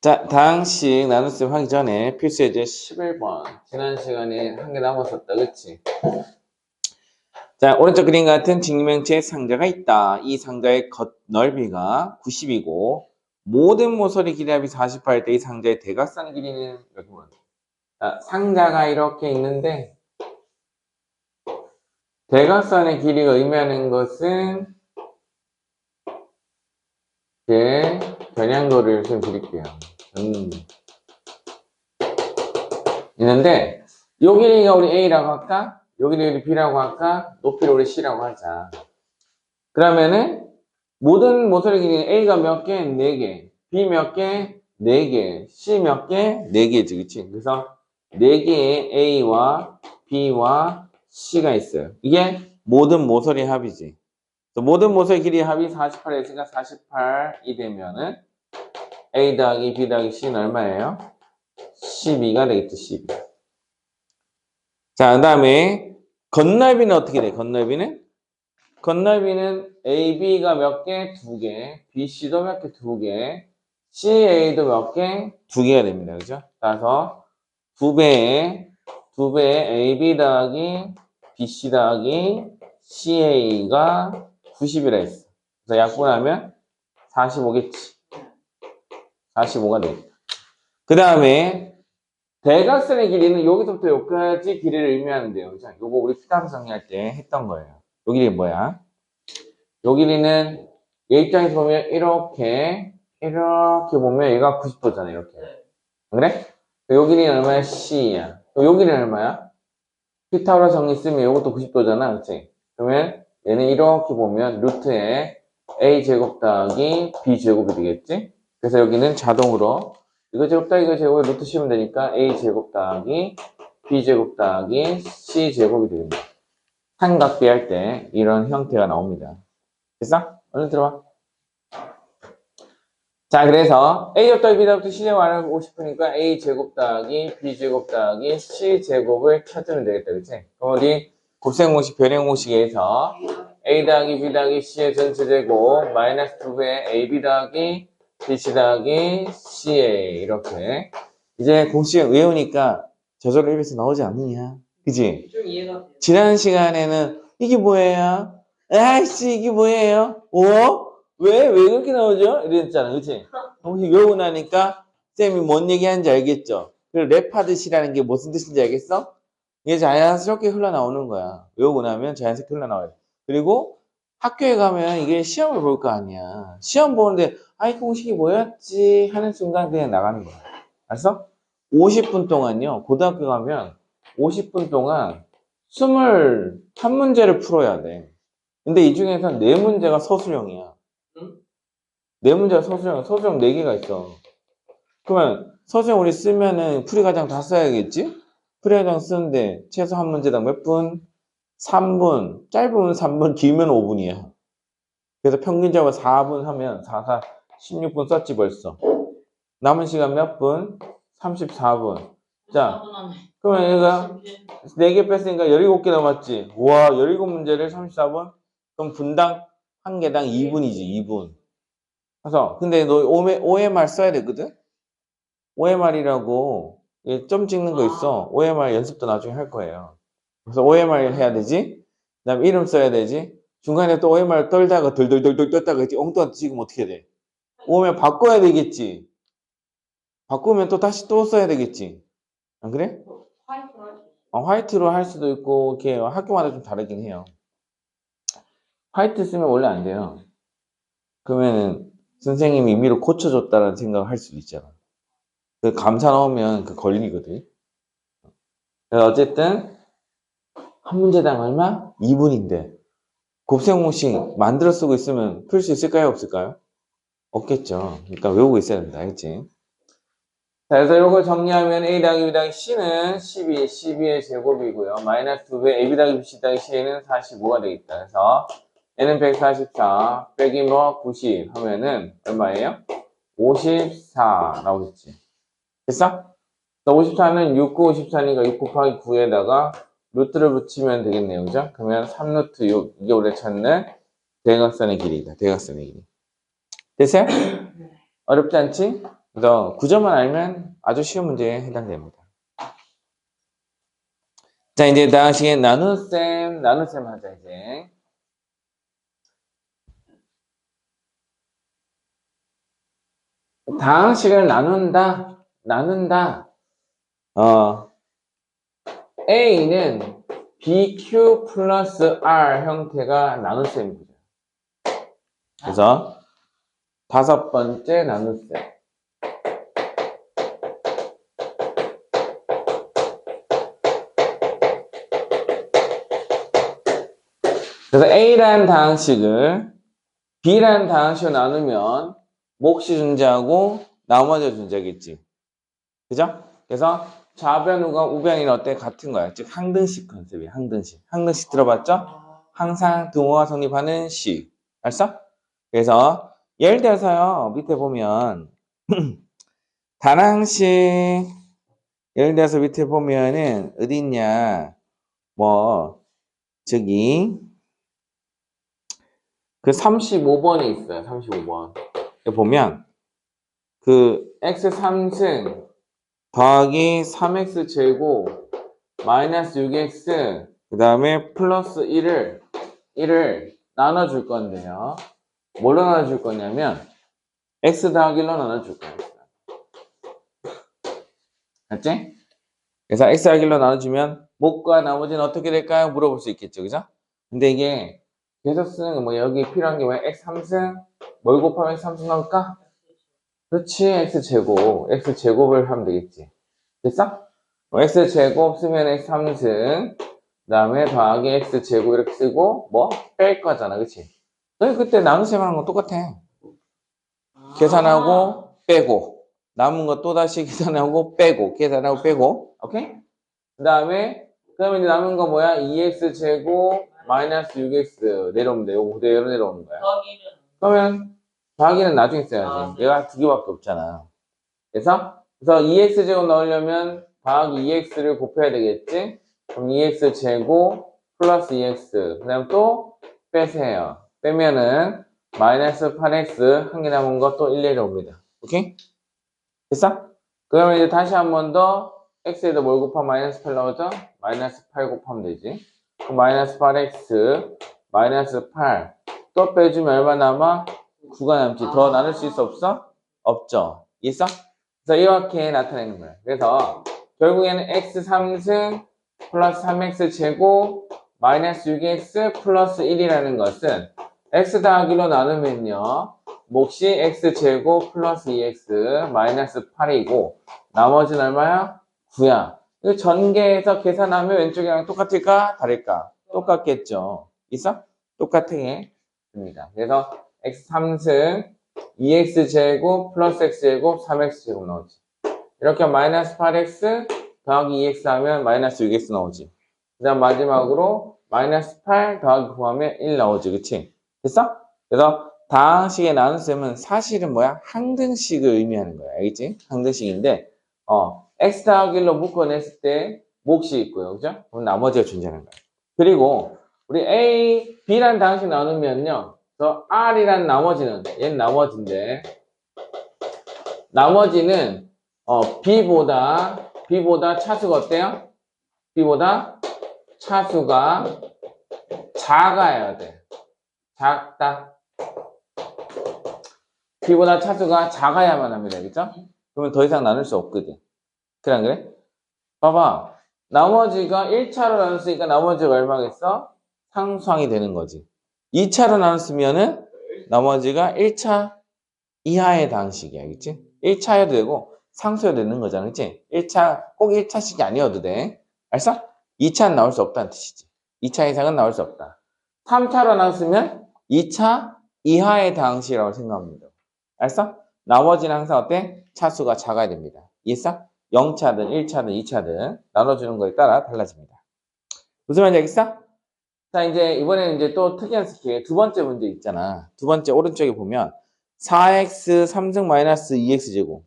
자, 다항식 나눗셈 하기 전에 필수 예제 11번. 지난 시간에 한 개 남았었다, 그치? 자, 오른쪽 그림 같은 직육면체의 상자가 있다. 이 상자의 겉 넓이가 90이고 모든 모서리 길이 합이 48일 때 이 상자의 대각선 길이는 이렇게 보면 자, 상자가 이렇게 있는데 대각선의 길이가 의미하는 것은 겨냥도를 좀 드릴게요. 있는데 요 길이가 우리 A라고 할까? 요 길이가 우리 B라고 할까? 높이를 우리 C라고 하자. 그러면은 모든 모서리 길이는 A가 몇 개? 4개. B 몇 개? 4개. C 몇 개? 4개지. 그치? 그래서 4개의 A와 B와 C가 있어요. 이게 모든 모서리 합이지. 모든 모서리 길이의 합이 48에 있으니까 48이 되면은 A 더하기 B 더하기 C는 얼마예요? 12가 되겠죠. 12. 자, 그 다음에 겉넓이는 어떻게 돼? 겉넓이는 AB가 몇 개? 2개. BC도 몇 개? 2개. CA도 몇 개? 2개가 됩니다. 그죠? 따라서 2배의 AB 더하기 BC 더하기 CA가 90이라 했어. 그래서 약분하면 45겠지. 45가 되겠다. 그 다음에 대각선의 길이는 여기서부터 여기까지 길이를 의미하는데요. 자, 요거 우리 피타고라스 정리할 때 했던 거예요. 요 길이 뭐야? 요 길이는 얘 입장에서 보면 이렇게 보면 얘가 90도잖아. 이렇게. 그래? 요 길이는 얼마야? C야. 요 길이는 얼마야? 피타고라스 정리 쓰면 요것도 90도잖아. 그치? 그러면 얘는 이렇게 보면 루트에 A제곱 더하기 B제곱이 되겠지? 그래서 여기는 자동으로 이거 제곱 더하기 이거 제곱에 루트 씌우면 되니까 A제곱 더하기 B제곱 더하기 C제곱이 됩니다. 삼각비 할 때 이런 형태가 나옵니다. 됐어? 얼른 들어와. 자, 그래서 A제곱 더하기 B제곱부터 C제곱 알아보고 싶으니까 A제곱 더하기 B제곱 더하기 C제곱을 찾으면 되겠다. 그치? 그럼 우리 곱셈공식, 변형공식에서 A 더하기 B 더하기 C의 전체 제곱 마이너스 2배 AB 더하기 BC 더하기 CA 이렇게 이제 공식 외우니까 저절로 입에서 나오지 않느냐? 그지? 좀 이해가 돼요. 지난 시간에는 이게 뭐예요? 아이씨 이게 뭐예요? 왜 그렇게 나오죠? 이랬잖아. 그치? 공식 외우고 나니까 쌤이 뭔 얘기하는지 알겠죠? 그리고 랩하듯이라는 게 무슨 뜻인지 알겠어? 이게 자연스럽게 흘러나오는 거야. 외우고 나면 자연스럽게 흘러나와요. 그리고 학교에 가면 이게 시험을 볼 거 아니야. 시험 보는데 아이 공식이 뭐였지 하는 순간 그냥 나가는 거야. 알았어? 50분 동안요. 고등학교 가면 50분 동안 21문제를 풀어야 돼. 근데 이 중에서 4문제가 서술형이야. 응? 4문제가 서술형, 서술형 4개가 있어. 그러면 서술형 우리 쓰면은 풀이과정 다 써야겠지? 풀이과정 쓰는데 최소 한 문제당 몇 분? 3분. 짧으면 3분, 길면 5분이야. 그래서 평균적으로 4분 하면 16분 썼지 벌써. 남은 시간 몇 분? 34분. 자, 그러면 얘가 4개 뺐으니까 17개 남았지. 와, 17문제를 34분? 그럼 분당 한 개당 2분이지, 2분. 그래서 근데 너 OMR 써야 되거든? OMR이라고 점 찍는 거 있어. OMR 연습도 나중에 할 거예요. 그래서 OMR 해야 되지. 그 다음 이름 써야 되지. 중간에 또 OMR 떨다가 덜덜덜덜 떴다가 엉뚱한 찍으면 어떻게 돼? OMR 바꿔야 되겠지. 바꾸면 또 다시 또 써야 되겠지. 안 그래? 화이트로 할 수도 있고 이렇게 학교마다 좀 다르긴 해요. 화이트 쓰면 원래 안 돼요. 그러면은 선생님이 임의로 고쳐줬다는 생각을 할 수도 있잖아. 그 감사 나오면 그 걸리거든. 그래서 어쨌든 한 문제당 얼마? 2분인데 곱셈공식 만들어 쓰고 있으면 풀 수 있을까요? 없을까요? 없겠죠. 그러니까 외우고 있어야 된다. 알겠지? 자, 그래서 이거 정리하면 A 더하기 B 더하기 C는 12의 제곱이고요. 마이너스 2배 AB 더하기 BC 더하기 C는 45가 되겠다. 그래서 N은 144 빼기 뭐 90 하면은 얼마예요? 54 나오겠지. 됐어? 54는 6, 9, 54니까 6 곱하기 9에다가 루트를 붙이면 되겠네요. 그죠? 그러면 3루트 6. 이게 우리가 찾는 대각선의 길이다. 대각선의 길이. 됐어요? 어렵지 않지? 그래서 구조만 알면 아주 쉬운 문제에 해당됩니다. 자, 이제 다시 나눗셈 하자, 이제. 다항식을 나눈다. A는 BQ 플러스 R 형태가 나눗셈이죠. 그래서 다섯 번째 나눗셈. 그래서 A라는 다항식을 B라는 다항식으로 나누면 몫이 존재하고 나머지가 존재하겠지. 그죠? 그래서 좌변우가 우변이는 어때? 같은 거야. 즉 항등식 컨셉이야. 항등식 들어봤죠? 항상 등호가 성립하는 식. 알았어? 그래서 예를 들어서요. 밑에 보면 다항식 예를 들어서 밑에 보면은 어디 있냐? 뭐 저기 그 35번이 있어요. 35번. 여기 보면 그 x 3승 더하기 3x 제곱 마이너스 6x 그 다음에 플러스 1을 나눠줄 건데요. 뭘로 나눠줄 거냐면 x 더하기 1로 나눠줄 거예요. 맞지? 그래서 x 더하기 1로 나눠주면 몫과 나머지는 어떻게 될까요? 물어볼 수 있겠죠. 그죠? 근데 이게 계속 쓰는 거 뭐 여기 필요한 게 뭐야? x 3승 뭘 곱하면 x 3승 나올까? 그렇지. x제곱을 하면 되겠지. 됐어? x제곱 쓰면 x 3승 그 다음에 더하기 x제곱 이렇게 쓰고 뭐? 뺄 거잖아. 그치? 너희 그때 나눗셈 하는 거 똑같아. 계산하고 빼고 남은 거 또다시 계산하고 빼고 계산하고 빼고 오케이? 그 다음에 이제 남은 거 뭐야? 2x제곱 마이너스 6x 내려오면 돼. 요거 그대로 내려오는 거야. 그러면 더하기는 나중에 써야지. 얘가 두 개밖에 없잖아. 그래서 2x제곱 넣으려면 더하기 2x를 곱해야 되겠지? 그럼 2x제곱 플러스 2x 그 다음 또 빼세요. 빼면은 마이너스 8x 한 개 남은 거 또 1 내려옵니다. 오케이? 됐어? 그러면 이제 다시 한 번 더 x에다 뭘 곱하면 마이너스 8 나오죠? 마이너스 8 곱하면 되지. 그럼 마이너스 8x 마이너스 8 또 빼주면 얼마 남아? 9가 남지. 더 나눌 수 있어 없어? 없죠. 있어? 그래서 이렇게 나타내는 거야. 그래서 결국에는 x 3승 플러스 3x 제곱 마이너스 6x 플러스 1이라는 것은 x 더하기로 나누면요. 몫이 x 제곱 플러스 2x 마이너스 8이고 나머지는 얼마야? 9야. 이거 전개해서 계산하면 왼쪽이랑 똑같을까? 다를까? 똑같겠죠. 있어? 똑같게 됩니다. 그래서 x 3승 2x 제곱 플러스 x 제곱 3x 제곱 나오지. 이렇게 마이너스 8x 더하기 2x 하면 마이너스 6x 나오지. 그 다음 마지막으로 마이너스 8 더하기 9 하면 1 나오지. 그치? 됐어? 그래서 다항식의 나눗셈은 사실은 뭐야? 항등식을 의미하는 거야. 알겠지? 항등식인데 x 더하기 1로 묶어냈을 때 몫이 있고요. 그죠? 그럼 나머지가 존재하는 거야. 그리고 우리 a, b라는 다항식 나누면요. 그래서 r이란 나머지는 얘는 나머지인데 나머지는 b보다 차수가 어때요? b보다 차수가 작아야 돼. 작다. b보다 차수가 작아야만 합니다. 그죠? 그러면 더 이상 나눌 수 없거든. 그래 안 그래? 봐봐. 나머지가 1차로 나눴으니까 나머지가 얼마겠어? 상수항이 되는 거지. 2차로 나눴으면은 나머지가 1차 이하의 다항식이야. 알겠지? 1차여도 되고 상수여도 되는 거잖아. 그치? 1차, 꼭 1차식이 아니어도 돼. 알았어? 2차는 나올 수 없다는 뜻이지. 2차 이상은 나올 수 없다. 3차로 나눴으면 2차 이하의 다항식이라고 생각합니다. 알았어? 나머지는 항상 어때? 차수가 작아야 됩니다. 이해했어? 0차든 1차든 2차든 나눠주는 거에 따라 달라집니다. 무슨 말인지 알겠어? 자, 이제 이번에는 이제 또 특이한 스킬 두 번째 문제 있잖아. 두 번째 오른쪽에 보면 4x 3승 마이너스 2x 제곱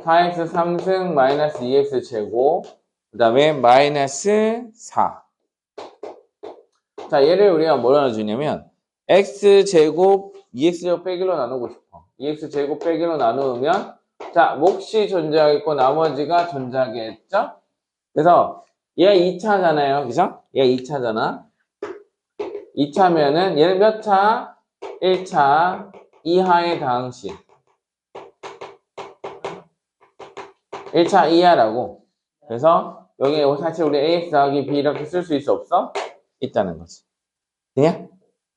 4x 3승 마이너스 2x 제곱 그 다음에 마이너스 4. 자, 얘를 우리가 뭐로 나눠주냐면 x 제곱 2x 제곱 빼기로 나누고 싶어. 2x 제곱 빼기로 나누면 자, 몫이 존재하겠고 나머지가 존재하겠죠? 그래서 얘가 2차잖아요. 그죠? 얘가 2차잖아. 2차면은 얘는 몇 차? 1차 이하의 다항식. 1차 이하라고. 그래서 여기 사실 우리 ax 더하기 b 이렇게 쓸 수 있어 없어? 있다는 거지. 그냥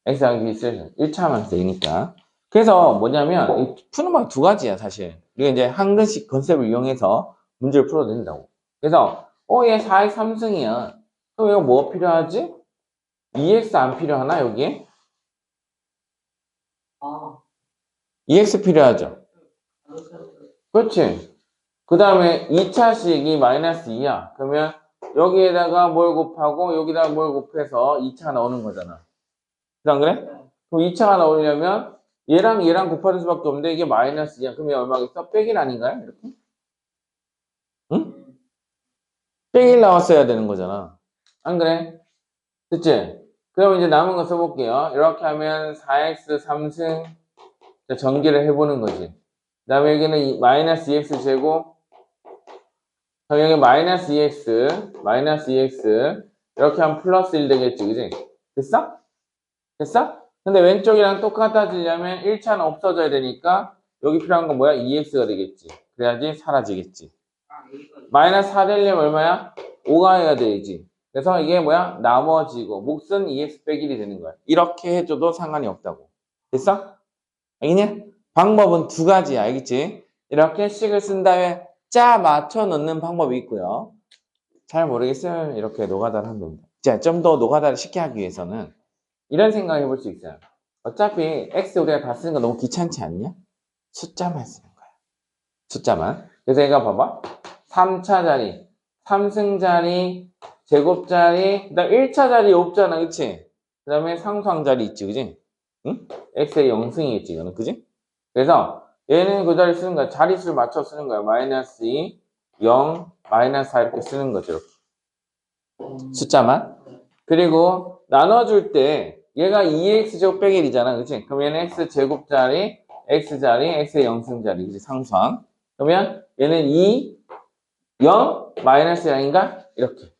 x 더하기 b 쓸 수 1차만 쓰니까. 그래서 뭐냐면 푸는 방법 두 가지야 사실. 우리가 이제 한 근씩 컨셉을 이용해서 문제를 풀어도 된다고. 그래서 얘 4x 3승이야. 그럼 이거 뭐 필요하지? 2x 안 필요하나 여기에? 아, 2x 필요하죠. 그렇지. 그 다음에 2차식이 마이너스 2야. 그러면 여기에다가 뭘 곱하고 여기다가 뭘 곱해서 2차가 나오는 거잖아. 안 그래? 그럼 2차가 나오려면 얘랑 얘랑 곱하는 수밖에 없는데 이게 마이너스 2야. 그러면 얼마겠어? 빼기 아닌가요? 이렇게? 응? 빼기 나왔어야 되는 거잖아. 안 그래? 됐지? 그럼 이제 남은 거 써볼게요. 이렇게 하면 4x 3승 전개를 해보는 거지. 그 다음에 여기는 마이너스 2x 제곱 그럼 여기 마이너스 2x 이렇게 하면 플러스 1 되겠지, 그지? 됐어? 됐어? 근데 왼쪽이랑 똑같아지려면 1차는 없어져야 되니까 여기 필요한 건 뭐야? 2x가 되겠지. 그래야지 사라지겠지. 마이너스 4 되려면 얼마야? 5가 해야 되지. 그래서 이게 뭐야? 나머지고 몫은 2x 빼기 1이 되는 거야. 이렇게 해줘도 상관이 없다고. 됐어? 알겠냐? 방법은 두 가지야. 알겠지? 이렇게 식을 쓴 다음에 짜 맞춰 넣는 방법이 있고요. 잘 모르겠으면 이렇게 노가다를 하면 됩니다. 자, 좀 더 노가다를 쉽게 하기 위해서는 이런 생각 해볼 수 있어요. 어차피 x 우리가 다 쓰는 거 너무 귀찮지 않냐? 숫자만 쓰는 거야. 숫자만. 그래서 얘가 봐봐. 3차 자리, 3승 자리, 제곱 자리, 그 다음 1차 자리 없잖아. 그치? 그 다음에 상수항 자리 있지. 그지? 응? x의 0승이 있지. 이거는. 그지? 그래서 얘는 그 자리 쓰는 거야. 자릿수를 맞춰 쓰는 거야. 마이너스 2, 0, 마이너스 4 이렇게 쓰는 거죠. 이렇게. 숫자만. 그리고 나눠줄 때 얘가 2x제곱 빼기 1이잖아. 그치? 그럼 얘는 x제곱자리, x자리, x의 0승자리. 그치? 상수항. 그러면 얘는 2, 0, 마이너스 0인가? 이렇게.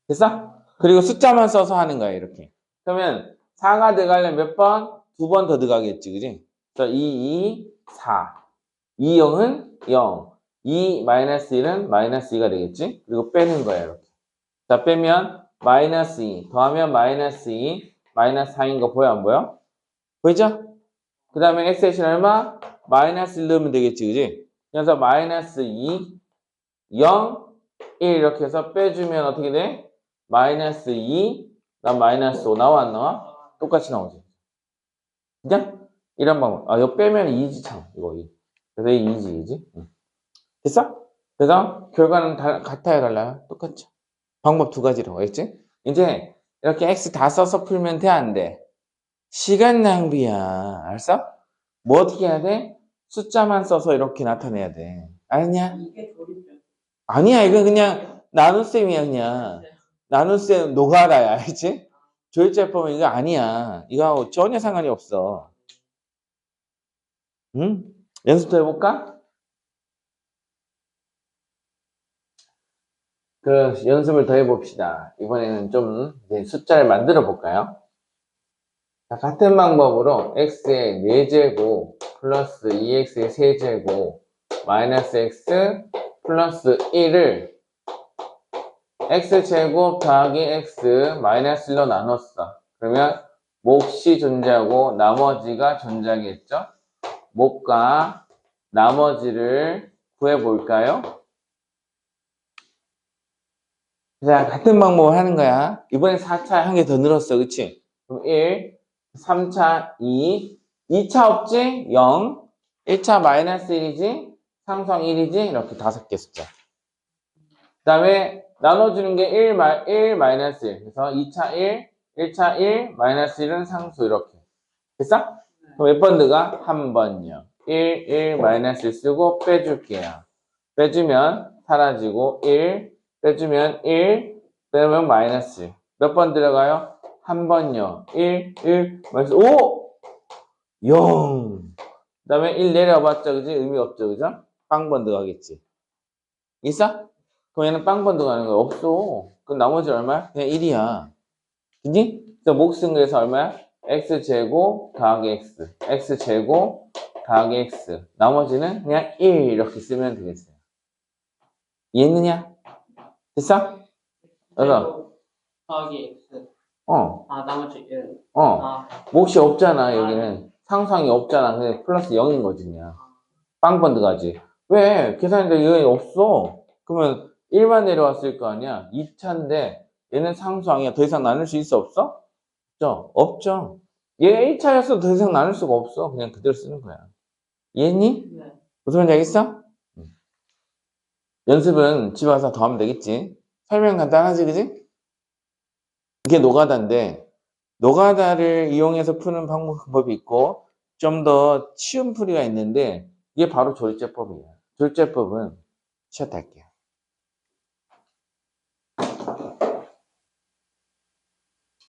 됐어? 그리고 숫자만 써서 하는 거야. 이렇게. 그러면 4가 들어가려면 몇 번? 2번 더 들어가겠지. 그치? 그래서 2, 4. 2, 0은 0. 2 마이너스 1은 마이너스 2가 되겠지? 그리고 빼는 거야. 이렇게. 자, 빼면 마이너스 2 더하면 마이너스 2 마이너스 4인 거 보여 안 보여? 보이죠? 그 다음에 x의 신 얼마? 마이너스 1 넣으면 되겠지, 그지? 그래서 마이너스 2 0 1 이렇게 해서 빼주면 어떻게 돼? 마이너스 2 난 마이너스 5 나와 안 나와? 똑같이 나오지. 그냥 이런 방법. 이거 빼면 2지 참. 이거 2. 그래서 2지. 응. 됐어? 그래서 결과는 같아요, 달라요? 똑같죠. 방법 두 가지라고 했지? 이제 이렇게 x 다 써서 풀면 돼, 안 돼? 시간 낭비야. 알았어? 뭐 어떻게 해야 돼? 숫자만 써서 이렇게 나타내야 돼. 알았냐? 이게 조립죠. 아니야, 이건 그냥 나눗셈이야, 그냥. 나눗셈 노가다야, 알지? 조율제법 이거 아니야. 이거하고 전혀 상관이 없어. 응? 연습도 해볼까? 그 연습을 더 해봅시다. 이번에는 좀 이제 숫자를 만들어 볼까요? 자, 같은 방법으로 x의 4제곱 플러스 2x의 세제곱 마이너스 x 플러스 1을 x제곱 더하기 x 마이너스 1로 나눴어. 그러면 몫이 존재하고 나머지가 존재하겠죠? 몫과 나머지를 구해볼까요? 자, 같은 방법을 하는 거야. 이번엔 4차 한 개 더 늘었어. 그치? 그럼 1, 3차 2, 2차 없지? 0, 1차 마이너스 1이지? 상수항 1이지? 이렇게 5개 숫자. 그 다음에 나눠주는 게 1 마이너스 1. 그래서 2차 1, 1차 1, 마이너스 1은 상수 이렇게. 됐어? 그럼 몇 번 들어가? 한 번요. 1, 1, 마이너스 1 쓰고 빼줄게요. 빼주면 사라지고 1, 빼주면 1, 빼면 마이너스 1. 몇 번 들어가요? 한 번요. 1, 1, 마이너스 5, 0. 다음에 1 내려봤자, 그지? 의미 없죠, 그죠? 빵번 들어가겠지. 있어? 그럼 얘는 빵번 들어가는 거야. 없어. 그럼 나머지 얼마야? 그냥 1이야. 그지? 그래서 몫은 그래서 얼마야? x제곱 더하기 x. x제곱 더하기 x. 나머지는 그냥 1 이렇게 쓰면 되겠어요. 이해했느냐? 됐어? 그래서 더하기 x. 어. 나머지 1. 몫이 없잖아, 여기는. 상수항이 없잖아. 그냥 플러스 0인 거지, 그냥. 빵번 들어가지. 왜? 계산인데 얘는 없어. 그러면 1만 내려왔을 거 아니야? 2차인데 얘는 상수항이야. 더 이상 나눌 수 있어? 없어? 없죠? 없죠. 얘가 1차였어도 더 이상 나눌 수가 없어. 그냥 그대로 쓰는 거야. 이해했니? 네. 무슨 말인지 알겠어? 연습은 집에 와서 더 하면 되겠지. 설명 간단하지, 그지? 이게 노가다인데 노가다를 이용해서 푸는 방법이 있고 좀 더 쉬운 풀이가 있는데 이게 바로 조리제법이에요. 조리제법은 쉬었다 할게요.